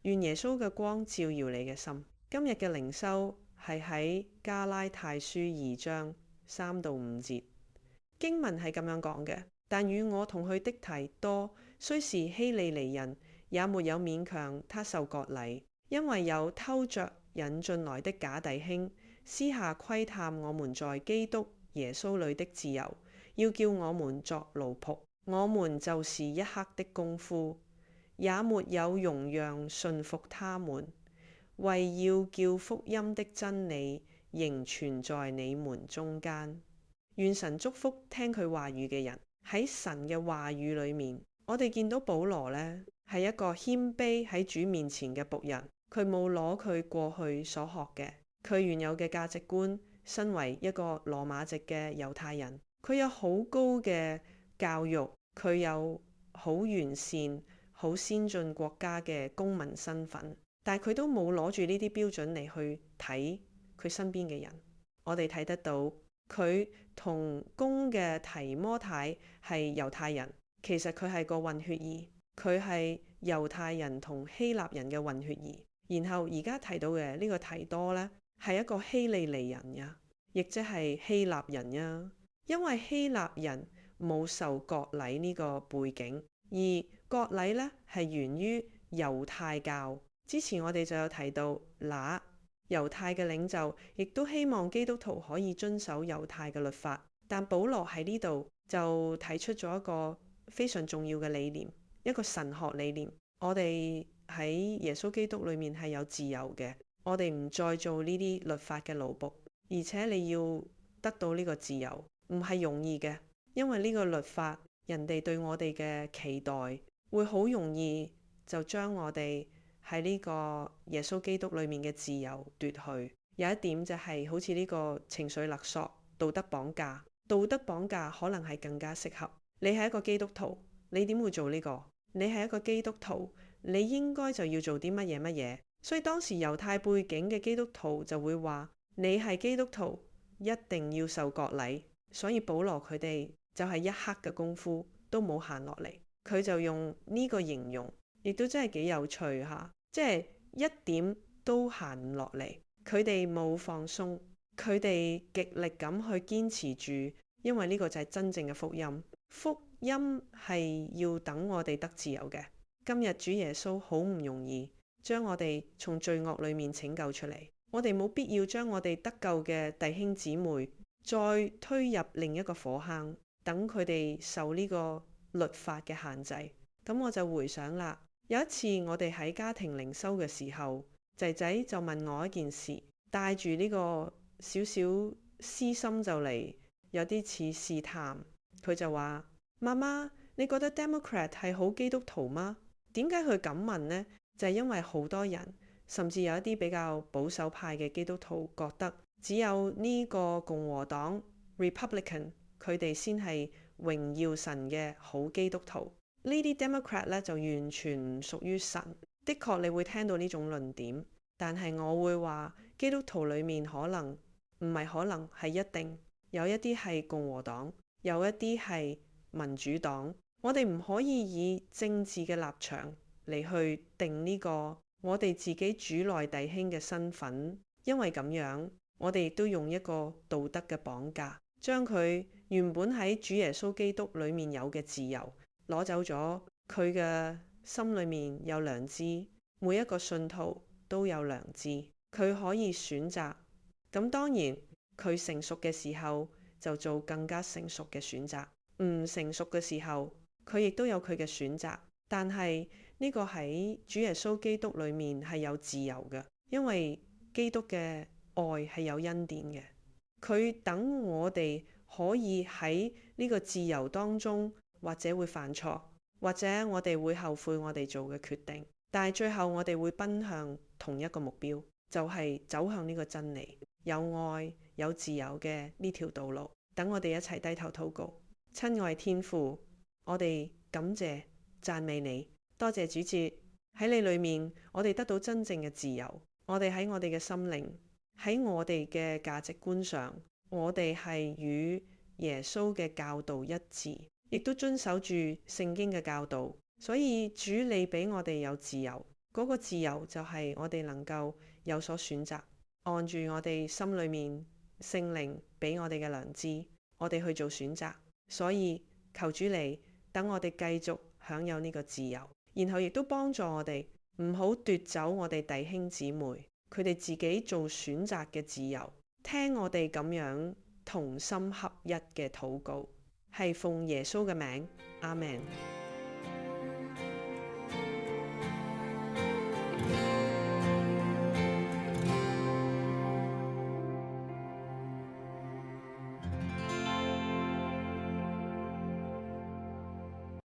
願耶穌嘅光照耀你嘅心。今日嘅靈修係喺加拉太書2章3到5節，經文係咁樣講嘅：但與我同去的提多，雖是希利尼人，也沒有勉強他受割禮，因為有偷着引進來的假弟兄，私下窺探我們在基督耶穌裏的自由，要叫我們作奴僕。我們就是一刻的功夫，也沒有容讓順服他們，為要叫福音的真理仍存在你們中間。願神祝福聽佢話語嘅人。喺神嘅話語裏面，我哋見到保羅呢係一個謙卑喺主面前嘅僕人，佢冇攞佢過去所學嘅，佢原有嘅價值觀。身為一個羅馬籍嘅猶太人，佢有好高嘅教育，佢有好完善、好先進國家嘅公民身份，但係佢都冇攞住呢啲標準嚟去睇佢身邊嘅人。我哋睇得到佢同工嘅提摩太係猶太人，其實佢係個混血兒，佢係猶太人同希臘人嘅混血兒。然後而家提到嘅呢個提多呢，係一個希利尼人呀，亦即係希臘人呀。因為希臘人冇受割禮呢個背景，而割禮呢係源於猶太教。之前我哋就有提到，猶太嘅領袖亦都希望基督徒可以遵守猶太嘅律法，但保羅喺呢度就提出咗一個非常重要嘅理念，一個神學理念。我哋喺耶穌基督裏面係有自由嘅，我哋唔再做呢啲律法嘅奴僕，而且你要得到呢個自由唔係容易嘅，因為呢個律法人哋對我哋嘅期待會好容易就將我哋喺呢個耶穌基督裏面嘅自由奪去。有一點就係好似呢個情緒勒索、道德綁架。道德綁架可能係更加適合。你係一個基督徒，你點會做呢個？你係一個基督徒，你應該就要做啲乜嘢乜嘢。所以當時猶太背景嘅基督徒就會話：你係基督徒，一定要受割禮。所以保羅佢哋就係一刻嘅功夫都冇閒落嚟。佢就用呢個形容，亦都真係幾有趣嚇。即係一點都閒唔落嚟，佢哋冇放鬆，佢哋極力咁去堅持住，因為呢個就係真正嘅福音。福音係要等我哋得自由嘅。今日主耶穌好唔容易將我哋從罪惡裏面拯救出嚟，我哋冇必要將我哋得救嘅弟兄姊妹再推入另一個火坑，等佢哋受呢個律法嘅限制。咁我就回想啦。有一次我哋喺家庭靈修嘅時候，仔仔就問我一件事，帶住呢個少少私心就嚟，有啲似試探。佢就話：媽媽，你覺得 Democrat 係好基督徒嗎？點解佢咁問呢？就係因為好多人，甚至有一啲比較保守派嘅基督徒覺得，只有呢個共和黨 Republican 佢哋先係榮耀神嘅好基督徒。呢啲 Democrat 咧就完全唔屬於神。的確你會聽到呢種論點，但係我會話基督徒裡面可能唔係，可能係一定有一啲係共和黨，有一啲係民主黨。我哋唔可以以政治嘅立場嚟去定呢個我哋自己主內弟兄嘅身份，因為咁樣我哋亦都用一個道德嘅綁架，將佢原本喺主耶穌基督裡面有嘅自由攞走咗。佢嘅心裏面有良知，每一個信徒都有良知，佢可以選擇。咁當然佢成熟嘅時候就做更加成熟嘅選擇，唔成熟嘅時候佢亦都有佢嘅選擇。但係呢個喺主耶穌基督裏面係有自由嘅，因為基督嘅愛係有恩典嘅。佢等我哋可以喺呢個自由當中，或者會犯錯，或者我哋會後悔我哋做嘅決定，但係最後我哋會奔向同一個目標，就係走向呢個真理，有愛有自由嘅呢條道路。等我哋一齊低頭禱告。親愛天父，我哋感謝讚美你，多謝主節喺你裏面，我哋得到真正嘅自由。我哋喺我哋嘅心靈，喺我哋嘅價值觀上，我哋係與耶穌嘅教導一致，亦都遵守住聖經嘅教導。所以主你俾我哋有自由，嗰個自由就係我哋能夠有所選擇，按住我哋心裏面聖靈俾我哋嘅良知，我哋去做選擇。所以求主你等我哋繼續享有呢個自由，然後亦都幫助我哋唔好奪走我哋弟兄姊妹佢哋自己做選擇嘅自由。聽我哋咁樣同心合一嘅禱告，係奉耶穌嘅名，阿們。